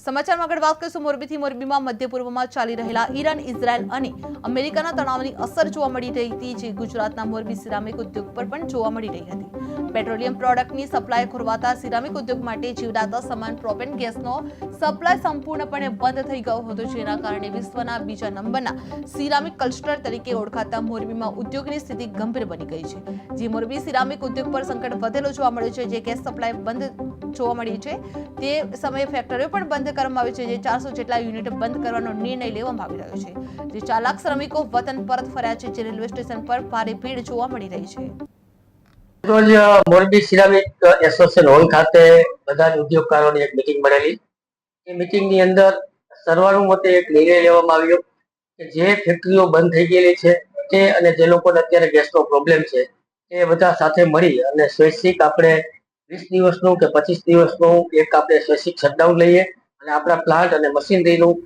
સમાચારમાં આગળ વાત કરીશું મોરબીથી। મોરબીમાં મધ્ય પૂર્વમાં ચાલી રહેલા ઈરાન, ઇઝરાયલ અને અમેરિકાના તણાવની અસર જોવા મળી રહી હતી, જે ગુજરાતના મોરબી સિરામિક ઉદ્યોગ પર પણ જોવા મળી રહી હતી। પેટ્રોલિયમ પ્રોડક્ટની સપ્લાય ખોરવાતા સિરામિક ઉદ્યોગ માટે જીવડાતા સમાન પ્રોપેન ગેસનો સપ્લાય સંપૂર્ણપણે બંધ થઈ ગયો હતો, જેના કારણે વિશ્વના બીજા નંબરના સિરામિક ક્લસ્ટર તરીકે ઓળખાતા મોરબીમાં ઉદ્યોગની સ્થિતિ ગંભીર બની ગઈ છે। જે મોરબી સિરામિક ઉદ્યોગ પર સંકટ વધેલો જોવા મળ્યો છે, જે ગેસ સપ્લાય બંધ જોવા મળી છે। તે સમયે ફેક્ટરીઓ પણ બંધ કરવામાં આવી છે, જે 400 જેટલા યુનિટ બંધ કરવાનો નિર્ણય લેવામાં આવી રહ્યો છે। જે 4 લાખ શ્રમિકો વતન પરત ફર્યા છે, જે રેલવે સ્ટેશન પર ભારે ભીડ જોવા મળી રહી છે। રોજ મોરબી સિરામિક એસોસિએશન હોલ ખાતે બધા જ ઉદ્યોગકારોની એક મીટિંગ મળેલી। એ મીટિંગની અંદર સર્વાનુમતે એક નિર્ણય લેવામાં આવ્યો કે જે ફેક્ટરીઓ બંધ થઈ ગયેલી છે તે અને જે લોકોને અત્યારે ગેસનો પ્રોબ્લેમ છે એ બધા સાથે મળી અને સ્વૈચ્છિક આપણે 20 દિવસનું કે 25 દિવસનું એક આપણે સ્વૈચ્છિક શટડાઉન લઈએ અને આપણા પ્લાન્ટ અને મશીનરીનું